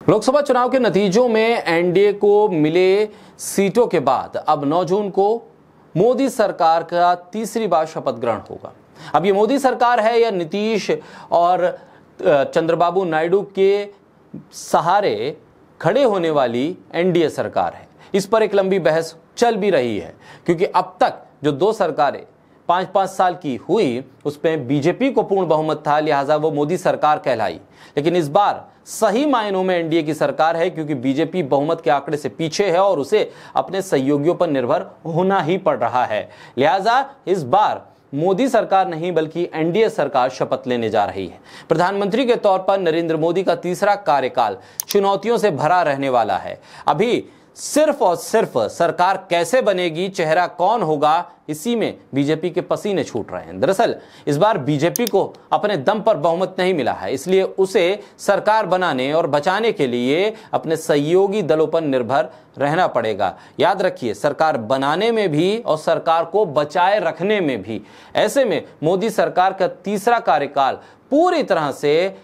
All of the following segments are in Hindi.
लोकसभा चुनाव के नतीजों में एनडीए को मिले सीटों के बाद अब 9 जून को मोदी सरकार का तीसरी बार शपथ ग्रहण होगा। अब ये मोदी सरकार है या नीतीश और चंद्रबाबू नायडू के सहारे खड़े होने वाली एनडीए सरकार है, इस पर एक लंबी बहस चल भी रही है, क्योंकि अब तक जो 2 सरकारें 5-5 साल की हुई उसमें बीजेपी को पूर्ण बहुमत था, लिहाजा वो मोदी सरकार कहलाई। लेकिन इस बार सही मायनों में एनडीए की सरकार है, क्योंकि बीजेपी बहुमत के आंकड़े से पीछे है और उसे अपने सहयोगियों पर निर्भर होना ही पड़ रहा है। लिहाजा इस बार मोदी सरकार नहीं बल्कि एनडीए सरकार शपथ लेने जा रही है। प्रधानमंत्री के तौर पर नरेंद्र मोदी का तीसरा कार्यकाल चुनौतियों से भरा रहने वाला है। अभी सिर्फ और सिर्फ सरकार कैसे बनेगी, चेहरा कौन होगा, इसी में बीजेपी के पसीने छूट रहे हैं। दरअसल इस बार बीजेपी को अपने दम पर बहुमत नहीं मिला है, इसलिए उसे सरकार बनाने और बचाने के लिए अपने सहयोगी दलों पर निर्भर रहना पड़ेगा। याद रखिए, सरकार बनाने में भी और सरकार को बचाए रखने में भी। ऐसे में मोदी सरकार का तीसरा कार्यकाल पूरी तरह से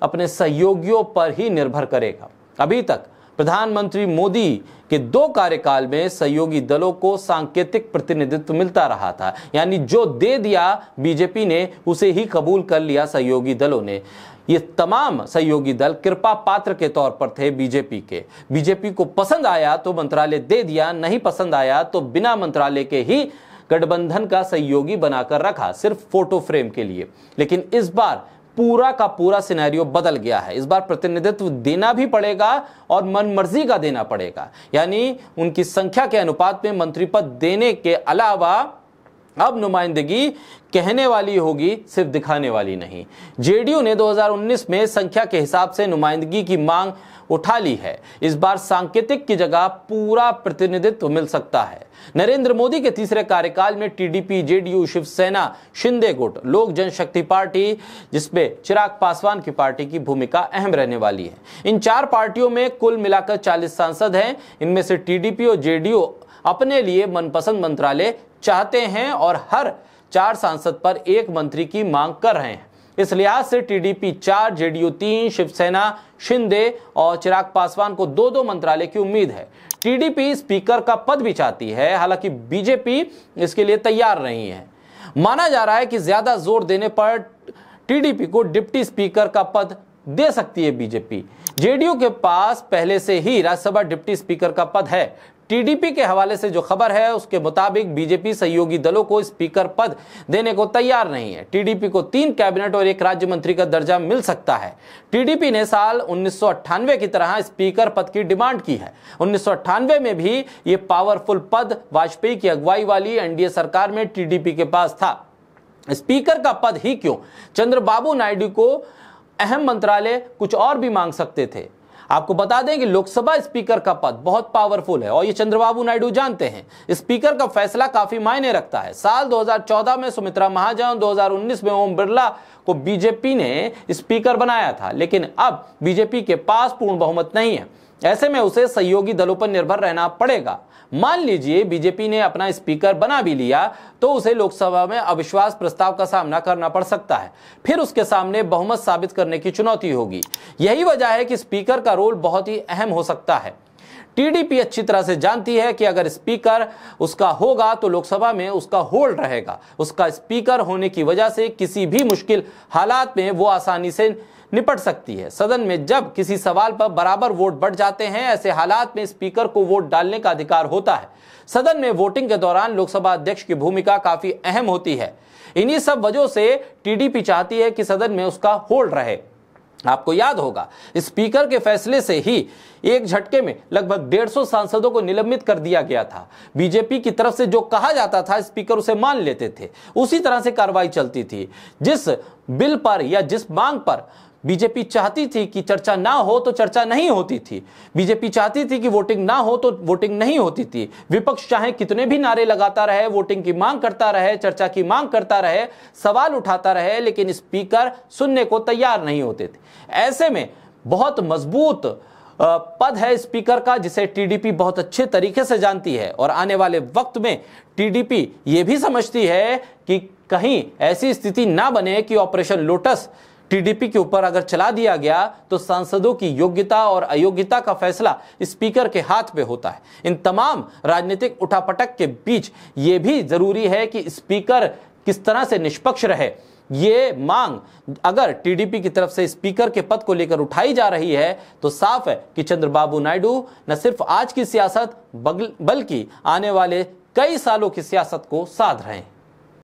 अपने सहयोगियों पर ही निर्भर करेगा। अभी तक प्रधानमंत्री मोदी के 2 कार्यकाल में सहयोगी दलों को सांकेतिक प्रतिनिधित्व मिलता रहा था, यानी जो दे दिया बीजेपी ने उसे ही कबूल कर लिया सहयोगी दलों ने। ये तमाम सहयोगी दल कृपा पात्र के तौर पर थे बीजेपी के। बीजेपी को पसंद आया तो मंत्रालय दे दिया, नहीं पसंद आया तो बिना मंत्रालय के ही गठबंधन का सहयोगी बनाकर रखा, सिर्फ फोटो फ्रेम के लिए। लेकिन इस बार पूरा का पूरा सिनेरियो बदल गया है। इस बार प्रतिनिधित्व देना भी पड़ेगा और मनमर्जी का देना पड़ेगा, यानी उनकी संख्या के अनुपात में मंत्री पद देने के अलावा अब नुमाइंदगी कहने वाली होगी, सिर्फ दिखाने वाली नहीं। जेडीयू ने 2019 में संख्या के हिसाब से नुमाइंदगी की मांग उठा ली है। इस बार सांकेतिक की जगह पूरा प्रतिनिधित्व मिल सकता है। नरेंद्र मोदी के तीसरे कार्यकाल में टीडीपी, जेडीयू, शिवसेना, शिंदे गुट, लोक जनशक्ति पार्टी, जिसमें चिराग पासवान की पार्टी की भूमिका अहम रहने वाली है। इन 4 पार्टियों में कुल मिलाकर 40 सांसद हैं। इनमें से टीडीपी और जेडीयू अपने लिए मनपसंद मंत्रालय चाहते हैं और हर 4 सांसद पर 1 मंत्री की मांग कर रहे हैं। इस लिहाज से टीडीपी 4, जेडीयू 3, शिवसेना, शिंदे और चिराग पासवान को 2-2 मंत्रालय की उम्मीद है। टीडीपी स्पीकर का पद भी चाहती है, हालांकि बीजेपी इसके लिए तैयार नहीं है। माना जा रहा है कि ज्यादा जोर देने पर टीडीपी को डिप्टी स्पीकर का पद दे सकती है बीजेपी। जेडीयू के पास पहले से ही राज्यसभा डिप्टी स्पीकर का पद है। टीडीपी के हवाले से जो खबर है उसके मुताबिक बीजेपी सहयोगी दलों को स्पीकर पद देने को तैयार नहीं है। टीडीपी को 3 कैबिनेट और 1 राज्य मंत्री का दर्जा मिल सकता है। टीडीपी ने साल 1998 की तरह स्पीकर पद की डिमांड की है। 1998 में भी ये पावरफुल पद वाजपेयी की अगुवाई वाली एनडीए सरकार में टीडीपी के पास था। स्पीकर का पद ही क्यों, चंद्रबाबू नायडू को अहम मंत्रालय कुछ और भी मांग सकते थे। आपको बता दें कि लोकसभा स्पीकर का पद बहुत पावरफुल है और ये चंद्रबाबू नायडू जानते हैं। स्पीकर का फैसला काफी मायने रखता है। साल 2014 में सुमित्रा महाजन, 2019 में ओम बिरला को बीजेपी ने स्पीकर बनाया था, लेकिन अब बीजेपी के पास पूर्ण बहुमत नहीं है। ऐसे में उसे सहयोगी दलों पर निर्भर रहना पड़ेगा। मान लीजिए बीजेपी ने अपना स्पीकर बना भी लिया तो उसे लोकसभा में अविश्वास प्रस्ताव का सामना करना पड़ सकता है। फिर उसके सामने बहुमत साबित करने की चुनौती होगी। यही वजह है कि स्पीकर का रोल बहुत ही अहम हो सकता है। टीडीपी अच्छी तरह से जानती है कि अगर स्पीकर उसका होगा तो लोकसभा में उसका होल्ड रहेगा। उसका स्पीकर होने की वजह से किसी भी मुश्किल हालात में वो आसानी से निपट सकती है। सदन में जब किसी सवाल पर बराबर वोट बढ़ जाते हैं, ऐसे हालात में स्पीकर को वोट डालने का अधिकार होता है। सदन में वोटिंग के दौरान लोकसभा अध्यक्ष की भूमिका काफी अहम होती है। इन्हीं सब वजहों से टीडीपी चाहती है कि सदन में उसका होल्ड रहे। आपको याद होगा, स्पीकर के फैसले से ही एक झटके में लगभग 150 सांसदों को निलंबित कर दिया गया था। बीजेपी की तरफ से जो कहा जाता था स्पीकर उसे मान लेते थे, उसी तरह से कार्रवाई चलती थी। जिस बिल पर या जिस मांग पर बीजेपी चाहती थी कि चर्चा ना हो तो चर्चा नहीं होती थी। बीजेपी चाहती थी कि वोटिंग ना हो तो वोटिंग नहीं होती थी। विपक्ष चाहे कितने भी नारे लगाता रहे, वोटिंग की मांग करता रहे, चर्चा की मांग करता रहे, सवाल उठाता रहे, लेकिन स्पीकर सुनने को तैयार नहीं होते थे। ऐसे में बहुत मजबूत पद है स्पीकर का, जिसे टीडीपी बहुत अच्छे तरीके से जानती है और आने वाले वक्त में टीडीपी ये भी समझती है कि कहीं ऐसी स्थिति ना बने कि ऑपरेशन लोटस टीडीपी के ऊपर अगर चला दिया गया तो सांसदों की योग्यता और अयोग्यता का फैसला स्पीकर के हाथ में होता है। इन तमाम राजनीतिक उठापटक के बीच यह भी जरूरी है कि स्पीकर किस तरह से निष्पक्ष रहे। ये मांग अगर टीडीपी की तरफ से स्पीकर के पद को लेकर उठाई जा रही है तो साफ है कि चंद्रबाबू नायडू न सिर्फ आज की सियासत बल्कि आने वाले कई सालों की सियासत को साध रहे हैं।